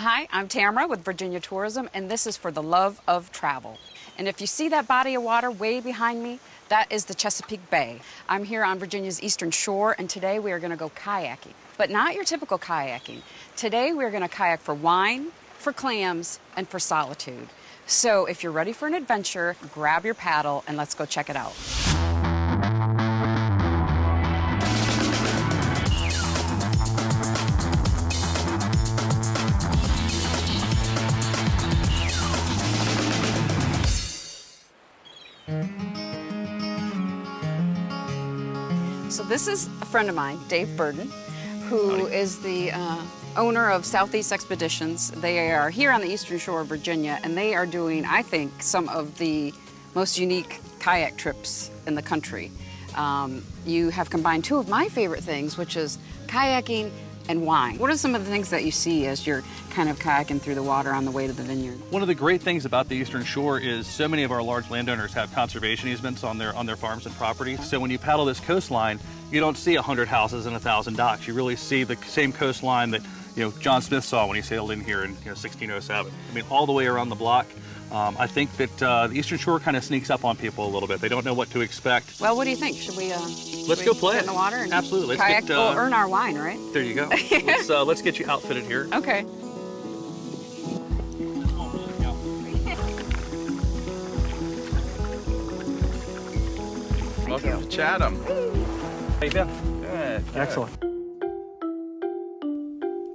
Hi, I'm Tamra with Virginia Tourism, and this is for the love of travel. And if you see that body of water way behind me, that is the Chesapeake Bay. I'm here on Virginia's eastern shore, and today we are going to go kayaking. But not your typical kayaking. Today we're going to kayak for wine, for clams, and for solitude. So if you're ready for an adventure, grab your paddle and let's go check it out. So this is a friend of mine, Dave Burden, who is the owner of Southeast Expeditions. They are here on the eastern shore of Virginia, and they are doing, I think, some of the most unique kayak trips in the country. You have combined two of my favorite things, which is kayaking and wine. What are some of the things that you see as you're kind of kayaking through the water on the way to the vineyard? One of the great things about the Eastern Shore is so many of our large landowners have conservation easements on their farms and property. So when you paddle this coastline, you don't see 100 houses and 1,000 docks. You really see the same coastline that John Smith saw when he sailed in here in 1607. I mean, all the way around the block. I think that the Eastern Shore kind of sneaks up on people a little bit. They don't know what to expect. Well, what do you think? Should we let's go play get in the water and absolutely. Kayak? We'll earn our wine, right? There you go. Let's get you outfitted here. Okay. Welcome to Chatham. How you been? Good. Excellent.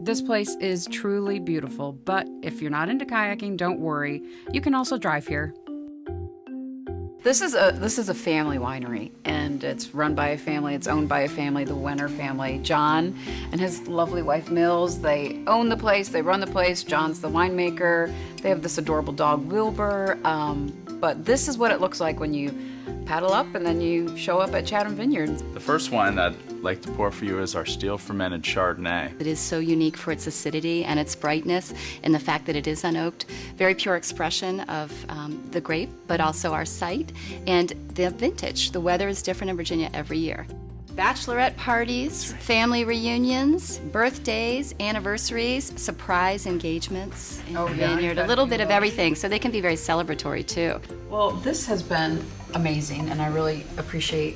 This place is truly beautiful, but if you're not into kayaking, don't worry. You can also drive here. This is a family winery, and it's run by a family. It's owned by a family, the Wenner family. John and his lovely wife Mills, they own the place, they run the place. John's the winemaker. They have this adorable dog, Wilbur. But this is what it looks like when you paddle up and then you show up at Chatham Vineyards. The first wine I'd like to pour for you is our steel fermented Chardonnay. It is so unique for its acidity and its brightness and the fact that it is unoaked. Very pure expression of the grape, but also our site and the vintage. The weather is different in Virginia every year. Bachelorette parties, family reunions, birthdays, anniversaries, surprise engagements in the vineyard, a little bit of everything, so they can be very celebratory too. Well, this has been amazing, and I really appreciate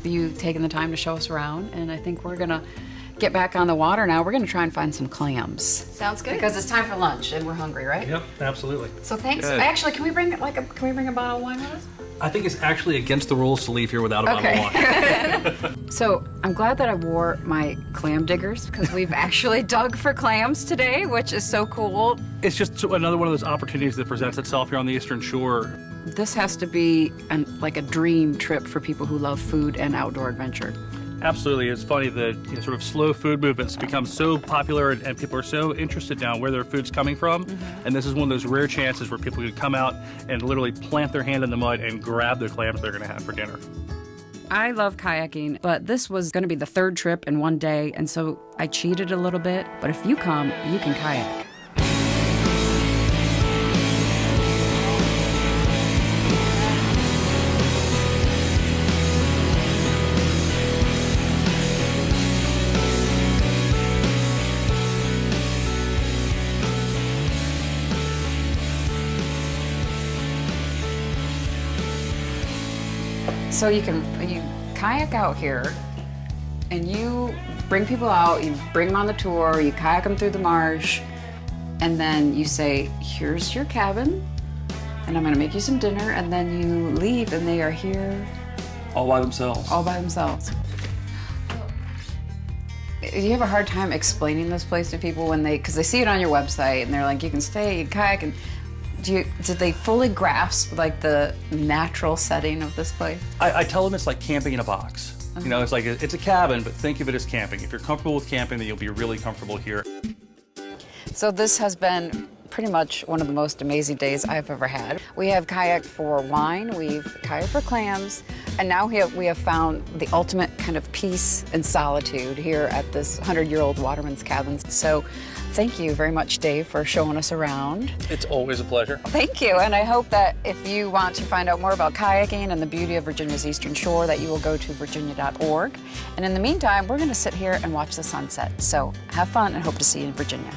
you taking the time to show us around, and I think we're gonna get back on the water now. We're gonna try and find some clams. Sounds good. Because it's time for lunch, and we're hungry, right? Yep, absolutely. So thanks. Good. Actually, can we bring a bottle of wine with us? I think it's actually against the rules to leave here without a bottle of wine. So I'm glad that I wore my clam diggers because we've actually dug for clams today, which is so cool. It's just another one of those opportunities that presents itself here on the Eastern Shore. This has to be like a dream trip for people who love food and outdoor adventure. Absolutely. It's funny that sort of slow food movements become so popular and people are so interested now in where their food's coming from. And this is one of those rare chances where people could come out and literally plant their hand in the mud and grab the clams they're going to have for dinner. I love kayaking, but this was going to be the third trip in one day, and so I cheated a little bit. But if you come, you can kayak. So you kayak out here, and you bring people out, you bring them on the tour, you kayak them through the marsh, and then you say, here's your cabin, and I'm gonna make you some dinner, and then you leave, and they are here. All by themselves. All by themselves. Do you have a hard time explaining this place to people because they see it on your website, and they're like, you can stay, you can kayak, and did they fully grasp like the natural setting of this place? I tell them it's like camping in a box. It's like it's a cabin, but think of it as camping. If you're comfortable with camping, then you'll be really comfortable here. So this has been pretty much one of the most amazing days I've ever had. We have kayaked for wine, we've kayaked for clams, and now we have found the ultimate kind of peace and solitude here at this 100-year-old waterman's cabin. So thank you very much, Dave, for showing us around. It's always a pleasure. Thank you, and I hope that if you want to find out more about kayaking and the beauty of Virginia's Eastern Shore, that you will go to virginia.org. And in the meantime, we're going to sit here and watch the sunset. So have fun and hope to see you in Virginia.